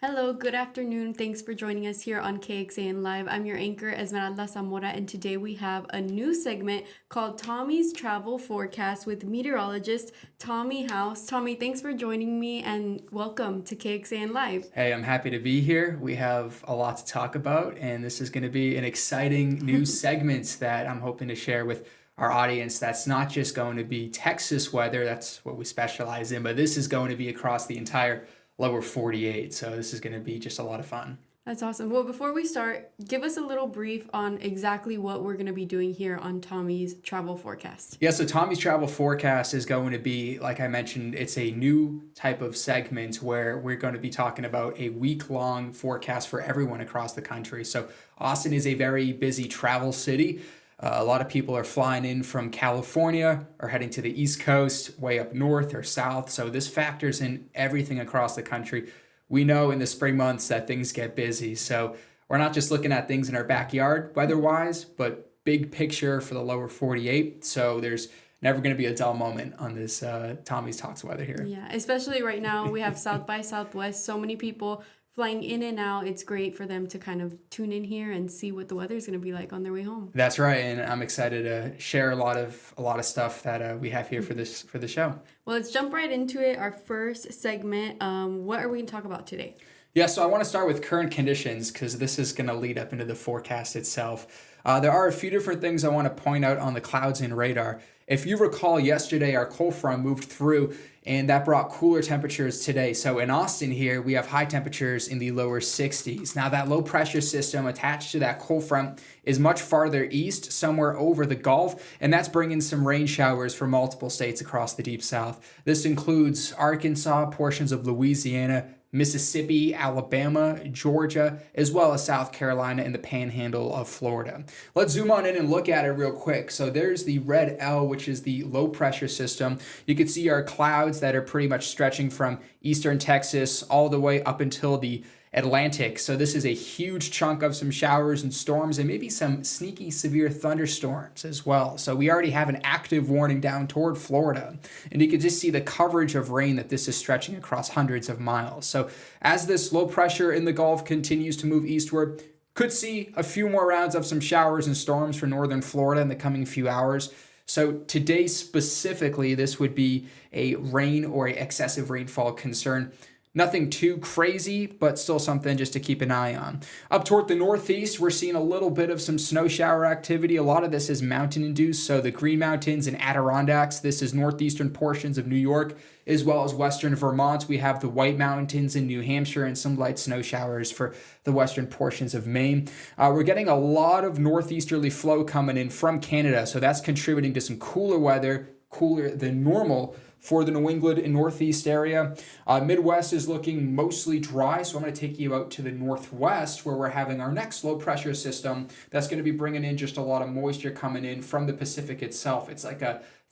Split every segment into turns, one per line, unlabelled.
Hello, good afternoon. Thanks for joining us here on KXAN Live. I'm your anchor, Esmeralda Zamora, and today we have a new segment called Tommy's Travel Forecast with meteorologist Tommy House. Tommy, thanks for joining me and welcome to KXAN Live.
Hey, I'm happy to be here. We have a lot to talk about, and this is going to be an exciting new segment that I'm hoping to share with our audience. That's not just going to be Texas weather, that's what we specialize in, but this is going to be across the entire lower 48. So this is going to be just a lot of fun.
That's awesome. Well, before we start, give us a little brief on exactly what we're going to be doing here on Tommy's Travel Forecast.
Yeah, so Tommy's Travel Forecast is going to be, like I mentioned, it's a new type of segment where we're going to be talking about a week-long forecast for everyone across the country. So Austin is a very busy travel city. A lot of people are flying in from California or heading to the East Coast, way up north or south. So this factors in everything across the country. We know in the spring months that things get busy. So we're not just looking at things in our backyard weather-wise, but big picture for the lower 48. So there's never going to be a dull moment on this Tommy's Talks weather here.
Yeah, especially right now we have South by Southwest. So many people flying in and out. It's great for them to kind of tune in here and see what the weather is going to be like on their way home.
That's right, and I'm excited to share a lot of stuff that we have here for the show.
Well, let's jump right into it. Our first segment. What are we going to talk about today?
Yeah, so I want to start with current conditions because this is going to lead up into the forecast itself. There are a few different things I want to point out on the clouds and radar. If you recall, yesterday our cold front moved through and that brought cooler temperatures today. So in Austin here, we have high temperatures in the lower 60s. Now that low pressure system attached to that cold front is much farther east, somewhere over the Gulf, and that's bringing some rain showers for multiple states across the Deep South. This includes Arkansas, portions of Louisiana, Mississippi, Alabama, Georgia, as well as South Carolina and the panhandle of Florida. Let's zoom on in and look at it real quick. So there's the red L, which is the low pressure system. You can see our clouds that are pretty much stretching from eastern Texas all the way up until the Atlantic. So this is a huge chunk of some showers and storms and maybe some sneaky severe thunderstorms as well. So we already have an active warning down toward Florida. And you can just see the coverage of rain that this is stretching across hundreds of miles. So as this low pressure in the Gulf continues to move eastward, could see a few more rounds of some showers and storms for northern Florida in the coming few hours. So today specifically, this would be a rain or a excessive rainfall concern. Nothing too crazy, but still something just to keep an eye on. Up toward the northeast, we're seeing a little bit of some snow shower activity. A lot of this is mountain-induced, so the Green Mountains and Adirondacks. This is northeastern portions of New York, as well as western Vermont. We have the White Mountains in New Hampshire and some light snow showers for the western portions of Maine. We're getting a lot of northeasterly flow coming in from Canada, so that's contributing to some cooler weather, cooler than normal for the New England and Northeast area. Midwest is looking mostly dry, so I'm going to take you out to the Northwest where we're having our next low pressure system that's going to be bringing in just a lot of moisture coming in from the Pacific itself. It's like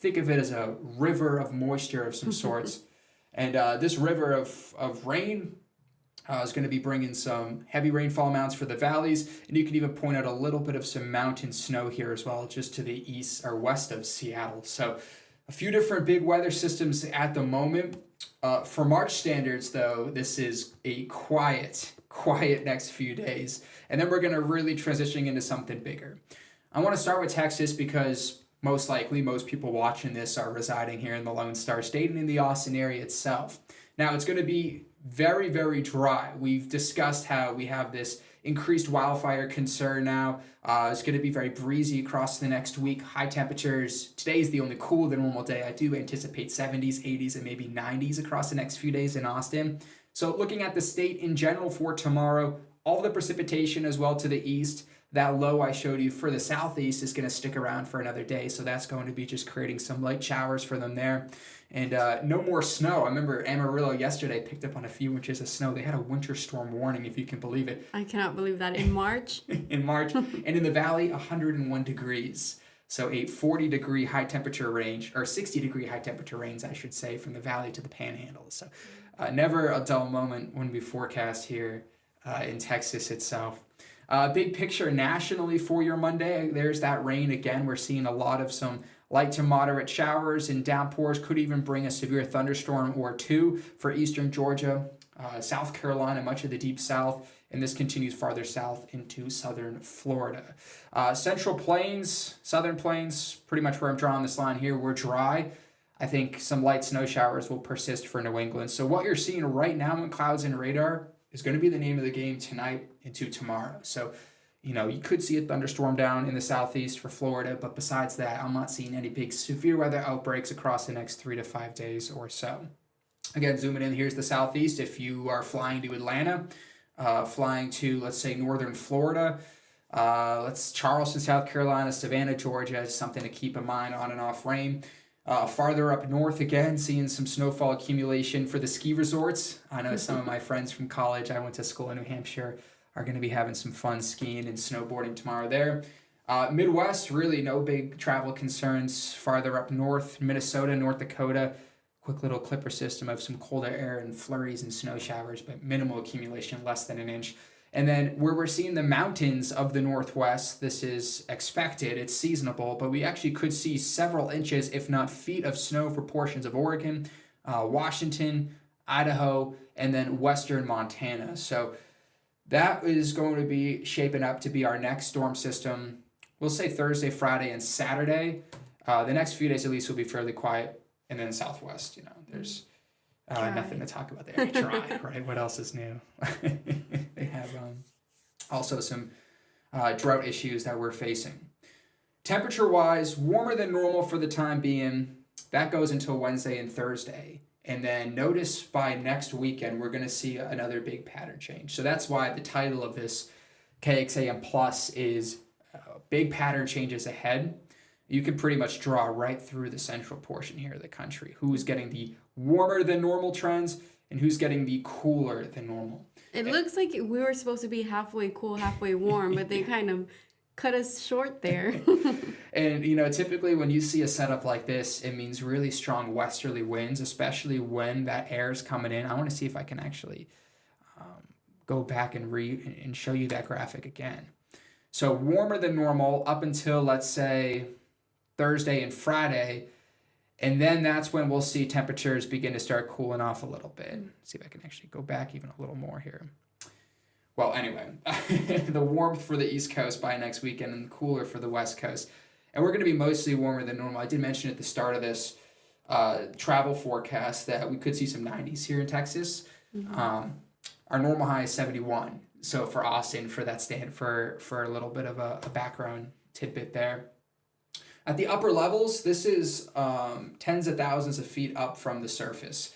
think of it as a river of moisture of some sorts. And this river of rain is going to be bringing some heavy rainfall amounts for the valleys, and you can even point out a little bit of some mountain snow here as well, just to the east or west of Seattle. So a few different big weather systems at the moment. For March standards, though, this is a quiet next few days. And then we're going to really transition into something bigger. I want to start with Texas because most likely most people watching this are residing here in the Lone Star State and in the Austin area itself. Now, it's going to be very, very dry. We've discussed how we have this increased wildfire concern now. It's going to be very breezy across the next week. High temperatures. Today is the only cooler than normal day. I do anticipate 70s, 80s, and maybe 90s across the next few days in Austin. So looking at the state in general for tomorrow, all the precipitation as well to the east. That low I showed you for the southeast is going to stick around for another day. So that's going to be just creating some light showers for them there. And no more snow. I remember Amarillo yesterday picked up on a few inches of snow. They had a winter storm warning, if you can believe it.
I cannot believe that. In March?
In March. And in the valley, 101 degrees. So a 40-degree high temperature range, or 60-degree high temperature range, I should say, from the valley to the panhandle. So never a dull moment when we forecast here in Texas itself. Big picture nationally for your Monday, there's that rain again. We're seeing a lot of some light to moderate showers and downpours, could even bring a severe thunderstorm or two for eastern Georgia, South Carolina, much of the deep south, and this continues farther south into southern Florida. Central Plains, Southern Plains, pretty much where I'm drawing this line here, we're dry. I think some light snow showers will persist for New England. So what you're seeing right now in clouds and radar is going to be the name of the game tonight into tomorrow. So, you could see a thunderstorm down in the southeast for Florida, but besides that, I'm not seeing any big severe weather outbreaks across the next 3 to 5 days or so. Again, zooming in, here's the southeast. If you are flying to Atlanta, flying to, let's say, northern Florida, Charleston, South Carolina, Savannah, Georgia, is something to keep in mind, on and off rain. Farther up north, again, seeing some snowfall accumulation for the ski resorts. I know some of my friends from college, I went to school in New Hampshire, are going to be having some fun skiing and snowboarding tomorrow there. Midwest, really no big travel concerns. Farther up north, Minnesota, North Dakota, quick little clipper system of some colder air and flurries and snow showers, but minimal accumulation, less than an inch. And then where we're seeing the mountains of the Northwest, this is expected, it's seasonable, but we actually could see several inches, if not feet, of snow for portions of Oregon, Washington, Idaho, and then western Montana. So that is going to be shaping up to be our next storm system. We'll say Thursday, Friday, and Saturday. The next few days at least will be fairly quiet. And then Southwest, there's nothing to talk about there. Dry, right? What else is new? They have also some drought issues that we're facing. Temperature-wise, warmer than normal for the time being. That goes until Wednesday and Thursday. And then notice by next weekend, we're going to see another big pattern change. So that's why the title of this KXAM Plus is Big Pattern Changes Ahead. You can pretty much draw right through the central portion here of the country who's getting the warmer than normal trends and who's getting the cooler than normal.
It looks like we were supposed to be halfway cool, halfway warm, but they kind of cut us short there.
And, typically when you see a setup like this, it means really strong westerly winds, especially when that air is coming in. I want to see if I can actually go back and show you that graphic again. So warmer than normal up until, let's say, Thursday and Friday, and then that's when we'll see temperatures begin to start cooling off a little bit. Let's see if I can actually go back even a little more here. Well, anyway, the warmth for the East Coast by next weekend and cooler for the West Coast. And we're going to be mostly warmer than normal. I did mention at the start of this travel forecast that we could see some 90s here in Texas. Mm-hmm. Our normal high is 71. So for Austin, for that stand, for a little bit of a background tidbit there. At the upper levels, this is tens of thousands of feet up from the surface.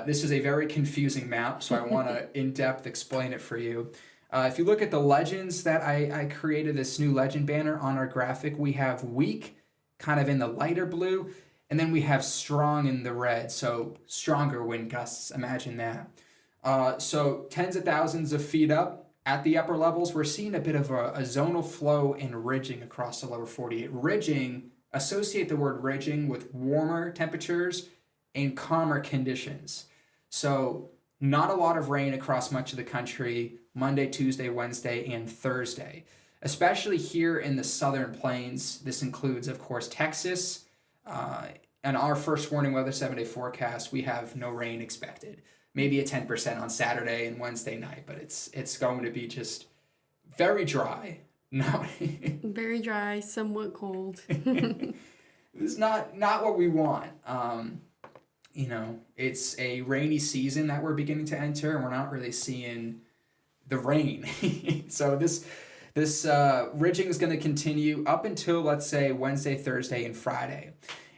This is a very confusing map, so I want to in-depth explain it for you. If you look at the legends that I created, this new legend banner on our graphic, we have weak kind of in the lighter blue, and then we have strong in the red, so stronger wind gusts, imagine that. So tens of thousands of feet up. At the upper levels, we're seeing a bit of a zonal flow and ridging across the lower 48. Ridging, associate the word ridging with warmer temperatures and calmer conditions. So not a lot of rain across much of the country Monday, Tuesday, Wednesday, and Thursday. Especially here in the southern plains. This includes, of course, Texas. And our first warning weather 7-day forecast, we have no rain expected. Maybe a 10% on Saturday and Wednesday night, but it's going to be just very dry. No.
Very dry, somewhat cold.
It's not what we want. It's a rainy season that we're beginning to enter, and we're not really seeing the rain. So this ridging is going to continue up until, let's say, Wednesday, Thursday, and Friday.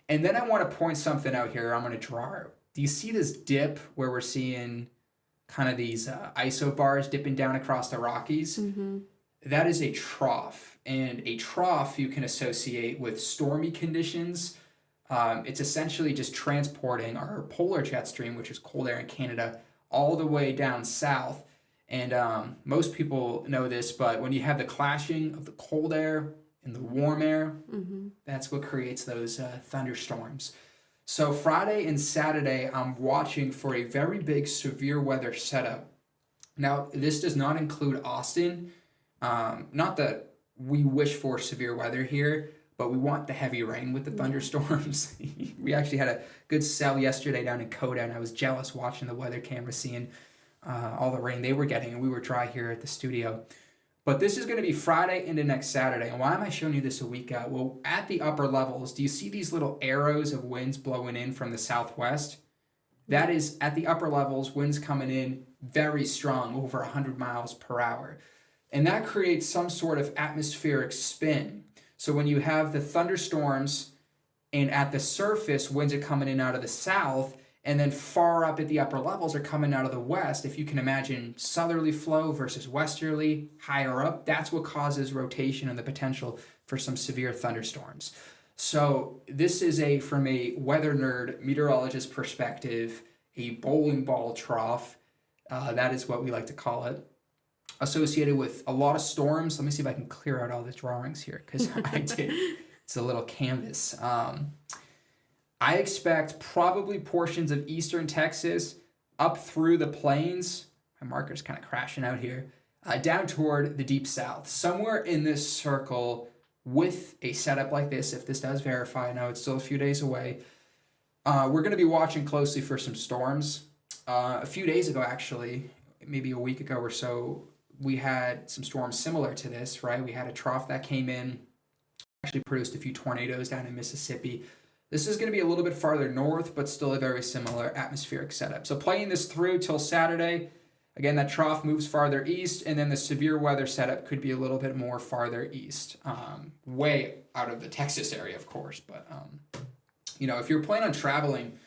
And then I want to point something out here. I'm going to draw. Do you see this dip where we're seeing kind of these isobars dipping down across the Rockies? Mm-hmm. That is a trough. And a trough you can associate with stormy conditions. It's essentially just transporting our polar jet stream, which is cold air in Canada, all the way down south. And most people know this, but when you have the clashing of the cold air and the warm air, mm-hmm. that's what creates those thunderstorms. So Friday and Saturday, I'm watching for a very big severe weather setup. Now, this does not include Austin. Not that we wish for severe weather here, but we want the heavy rain with the thunderstorms. We actually had a good sell yesterday down in Coda, and I was jealous watching the weather camera, seeing all the rain they were getting, and we were dry here at the studio. But this is going to be Friday into next Saturday. And why am I showing you this a week out? Well, at the upper levels, do you see these little arrows of winds blowing in from the southwest? That is at the upper levels, winds coming in very strong, over 100 miles per hour. And that creates some sort of atmospheric spin. So when you have the thunderstorms and at the surface, winds are coming in out of the south, and then far up at the upper levels are coming out of the west. If you can imagine southerly flow versus westerly, higher up, that's what causes rotation and the potential for some severe thunderstorms. So this is from a weather nerd, meteorologist perspective, a bowling ball trough. That is what we like to call it. Associated with a lot of storms. Let me see if I can clear out all the drawings here, because I did. It's a little canvas. I expect probably portions of eastern Texas up through the plains. My marker's kind of crashing out here. Down toward the deep south. Somewhere in this circle with a setup like this, if this does verify, I know it's still a few days away, we're going to be watching closely for some storms. A few days ago, actually, maybe a week ago or so, we had some storms similar to this, right? We had a trough that came in, actually produced a few tornadoes down in Mississippi. This is going to be a little bit farther north, but still a very similar atmospheric setup. So playing this through till Saturday, again, that trough moves farther east, and then the severe weather setup could be a little bit more farther east, way out of the Texas area, of course. But, if you're planning on traveling,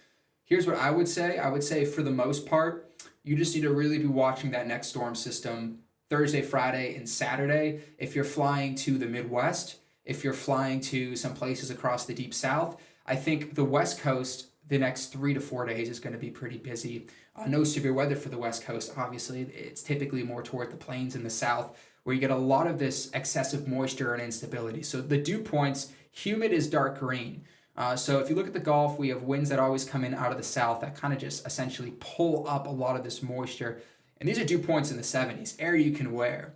here's what I would say. I would say for the most part, you just need to really be watching that next storm system Thursday, Friday, and Saturday. If you're flying to the Midwest, if you're flying to some places across the deep south, I think the West Coast, the next 3 to 4 days is going to be pretty busy. No severe weather for the West Coast, obviously. It's typically more toward the plains in the south, where you get a lot of this excessive moisture and instability. So the dew points, humid is dark green. So if you look at the Gulf, we have winds that always come in out of the south that kind of just essentially pull up a lot of this moisture. And these are dew points in the 70s, air you can wear.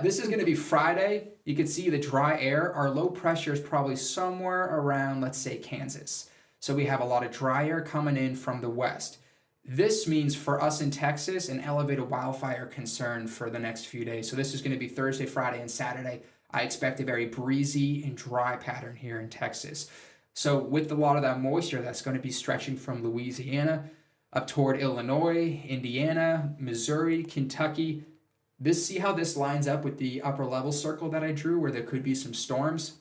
This is going to be Friday. You can see the dry air. Our low pressure is probably somewhere around, let's say, Kansas. So we have a lot of dry air coming in from the west. This means for us in Texas, an elevated wildfire concern for the next few days. So this is going to be Thursday, Friday, and Saturday. I expect a very breezy and dry pattern here in Texas. So with a lot of that moisture, that's going to be stretching from Louisiana up toward Illinois, Indiana, Missouri, Kentucky. See how this lines up with the upper level circle that I drew where there could be some storms?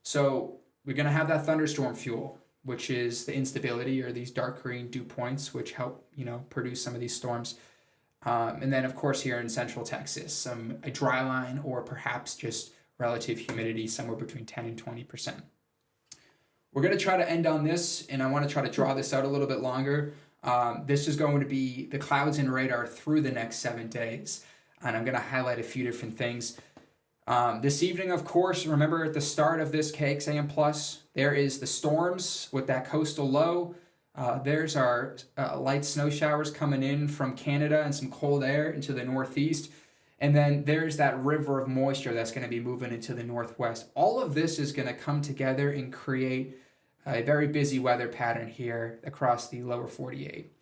So we're going to have that thunderstorm fuel, which is the instability or these dark green dew points, which help, produce some of these storms. And then, of course, here in central Texas, a dry line or perhaps just relative humidity somewhere between 10 and 20%. We're going to try to end on this, and I want to try to draw this out a little bit longer. This is going to be the clouds and radar through the next 7 days. And I'm going to highlight a few different things. This evening, of course, remember at the start of this KXAM Plus, there is the storms with that coastal low. There's our light snow showers coming in from Canada and some cold air into the northeast. And then there's that river of moisture that's going to be moving into the northwest. All of this is going to come together and create a very busy weather pattern here across the lower 48.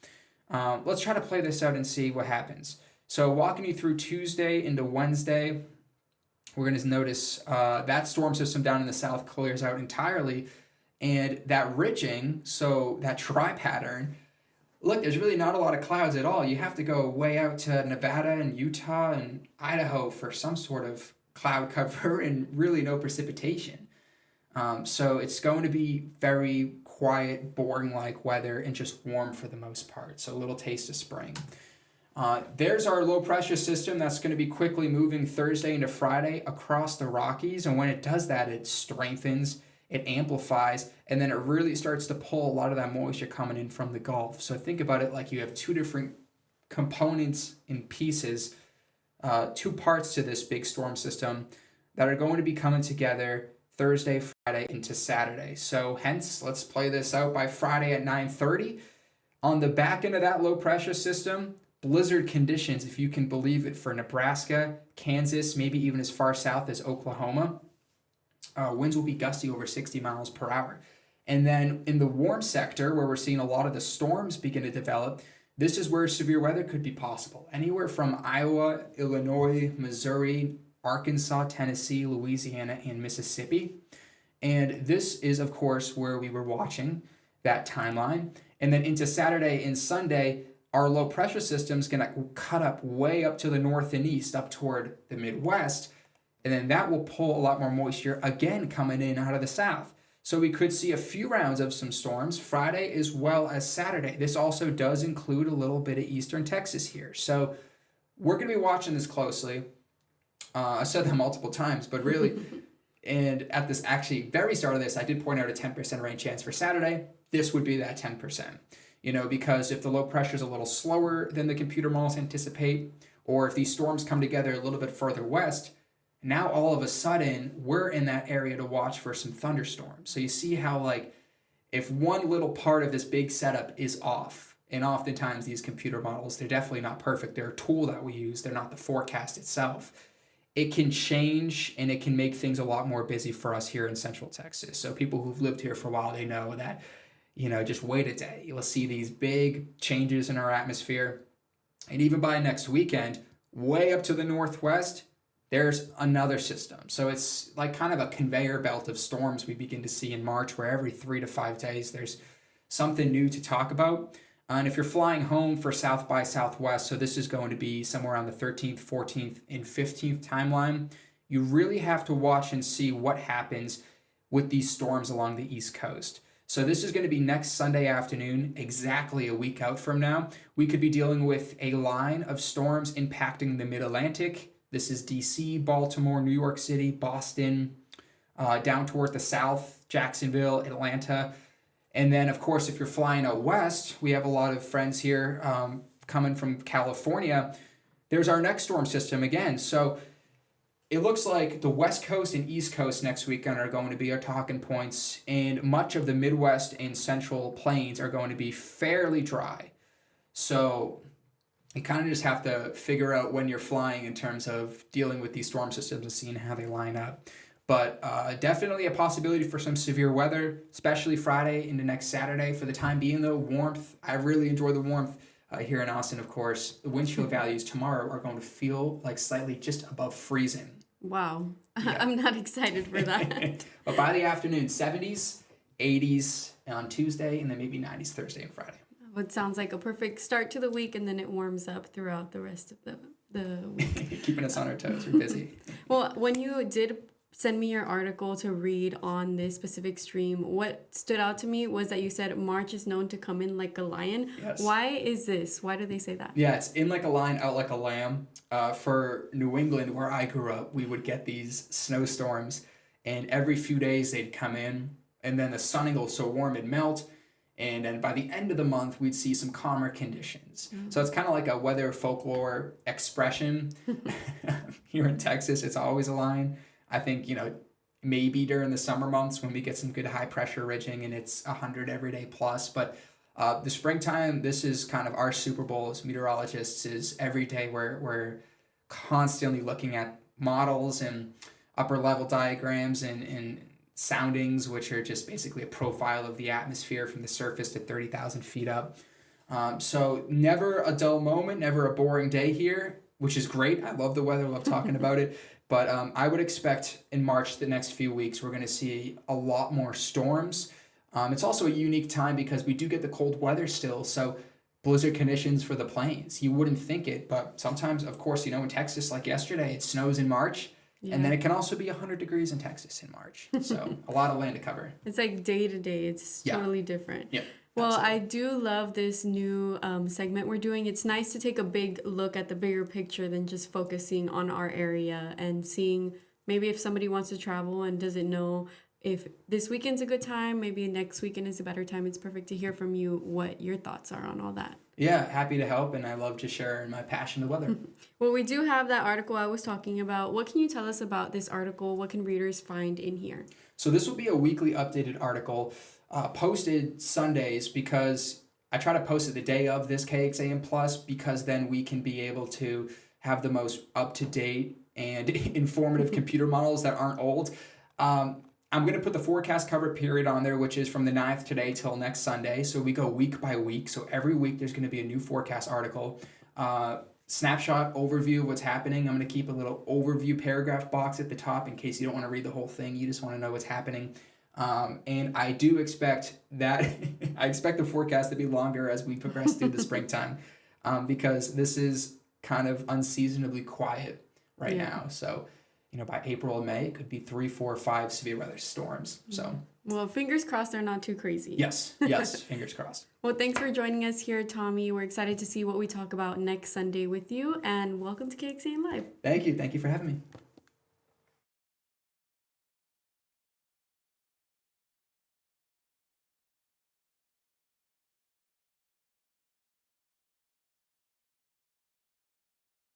Let's try to play this out and see what happens. So walking you through Tuesday into Wednesday, we're going to notice that storm system down in the south clears out entirely. And that ridging, so that dry pattern, look, there's really not a lot of clouds at all. You have to go way out to Nevada and Utah and Idaho for some sort of cloud cover and really no precipitation. So it's going to be very quiet, boring-like weather and just warm for the most part. So a little taste of spring. There's our low pressure system that's going to be quickly moving Thursday into Friday across the Rockies. And when it does that, it strengthens, it amplifies, and then it really starts to pull a lot of that moisture coming in from the Gulf. So think about it like you have two different components and pieces, two parts to this big storm system that are going to be coming together Thursday, Friday, into Saturday. So hence, let's play this out by Friday at 9:30. On the back end of that low pressure system, blizzard conditions, if you can believe it, for Nebraska, Kansas, maybe even as far south as Oklahoma. Winds will be gusty over 60 miles per hour. And then in the warm sector, where we're seeing a lot of the storms begin to develop, this is where severe weather could be possible. Anywhere from Iowa, Illinois, Missouri, Arkansas, Tennessee, Louisiana, and Mississippi. And this is, of course, where we were watching that timeline. And then into Saturday and Sunday, our low pressure system is going to cut up way up to the north and east, up toward the Midwest. And then that will pull a lot more moisture again coming in out of the south. So we could see a few rounds of some storms Friday as well as Saturday. This also does include a little bit of eastern Texas here. So we're going to be watching this closely. I said that multiple times, but really, and at this actually very start of this, I did point out a 10% rain chance for Saturday. This would be that 10%. Because if the low pressure is a little slower than the computer models anticipate, or if these storms come together a little bit further west, now all of a sudden we're in that area to watch for some thunderstorms. So you see how if one little part of this big setup is off, and oftentimes these computer models, they're definitely not perfect. They're a tool that we use. They're not the forecast itself. It can change and it can make things a lot more busy for us here in Central Texas. So people who've lived here for a while, they know that just wait a day. You'll see these big changes in our atmosphere. And even by next weekend, way up to the northwest, there's another system. So it's like kind of a conveyor belt of storms we begin to see in March, where every 3 to 5 days there's something new to talk about. And if you're flying home for South by Southwest, so this is going to be somewhere on the 13th, 14th, and 15th timeline, you really have to watch and see what happens with these storms along the East Coast. So this is going to be next Sunday afternoon, exactly a week out from now. We could be dealing with a line of storms impacting the Mid-Atlantic. This is DC, Baltimore, New York City, Boston, down toward the south, Jacksonville, Atlanta. And then, of course, if you're flying out west, we have a lot of friends here coming from California. There's our next storm system again. So it looks like the West Coast and East Coast next weekend are going to be our talking points, and much of the Midwest and Central Plains are going to be fairly dry. So you kind of just have to figure out when you're flying in terms of dealing with these storm systems and seeing how they line up. But definitely a possibility for some severe weather, especially Friday into next Saturday. For the time being, though, warmth. I really enjoy the warmth here in Austin, of course. The wind chill values tomorrow are going to feel like slightly just above freezing.
Wow.
Yeah.
I'm not excited for that.
But by the afternoon, 70s, 80s on Tuesday, and then maybe 90s Thursday and Friday.
It sounds like a perfect start to the week, and then it warms up throughout the rest of the week.
Keeping us on our toes. We're busy.
Well, when you did send me your article to read on this specific stream, what stood out to me was that you said March is known to come in like a lion.
Yes.
Why is this? Why do they say that?
Yeah, it's in like a lion, out like a lamb. For New England, where I grew up, we would get these snowstorms, and every few days they'd come in, and then the sun would go so warm it'd melt, and then by the end of the month we'd see some calmer conditions. Mm-hmm. So it's kind of like a weather folklore expression. Here in Texas, it's always a lion. I think, maybe during the summer months when we get some good high pressure ridging and it's 100 every day plus. But the springtime, this is kind of our Super Bowl as meteorologists. Is every day we're constantly looking at models and upper level diagrams and soundings, which are just basically a profile of the atmosphere from the surface to 30,000 feet up. So never a dull moment, never a boring day here, which is great. I love the weather, I love talking about it. But I would expect in March, the next few weeks, we're going to see a lot more storms. It's also a unique time because we do get the cold weather still. So blizzard conditions for the plains. You wouldn't think it, but sometimes, of course, in Texas, like yesterday, it snows in March. Yeah. And then it can also be 100 degrees in Texas in March. So a lot of land to cover.
It's like day to day. It's totally different.
Yeah.
Well,
absolutely.
I do love this new segment we're doing. It's nice to take a big look at the bigger picture than just focusing on our area and seeing maybe if somebody wants to travel and doesn't know if this weekend's a good time, maybe next weekend is a better time. It's perfect to hear from you what your thoughts are on all that.
Yeah, happy to help, and I love to share my passion of weather.
Well, we do have that article I was talking about. What can you tell us about this article? What can readers find in here? So
this will be a weekly updated article posted Sundays, because I try to post it the day of this KXAM Plus, because then we can be able to have the most up-to-date and informative computer models that aren't old. I'm going to put the forecast cover period on there, which is from the 9th today till next Sunday. So we go week by week. So every week there's going to be a new forecast article. Snapshot overview of what's happening. I'm going to keep a little overview paragraph box at the top in case you don't want to read the whole thing. You just want to know what's happening. And I do expect that I expect the forecast to be longer as we progress through the springtime, because this is kind of unseasonably quiet right now. So, by April and May, it could be 3, 4, 5 severe weather storms. So,
well, fingers crossed they're not too crazy.
Yes, fingers crossed.
Well, thanks for joining us here, Tommy. We're excited to see what we talk about next Sunday with you, and welcome to KXAN Live.
Thank you for having me.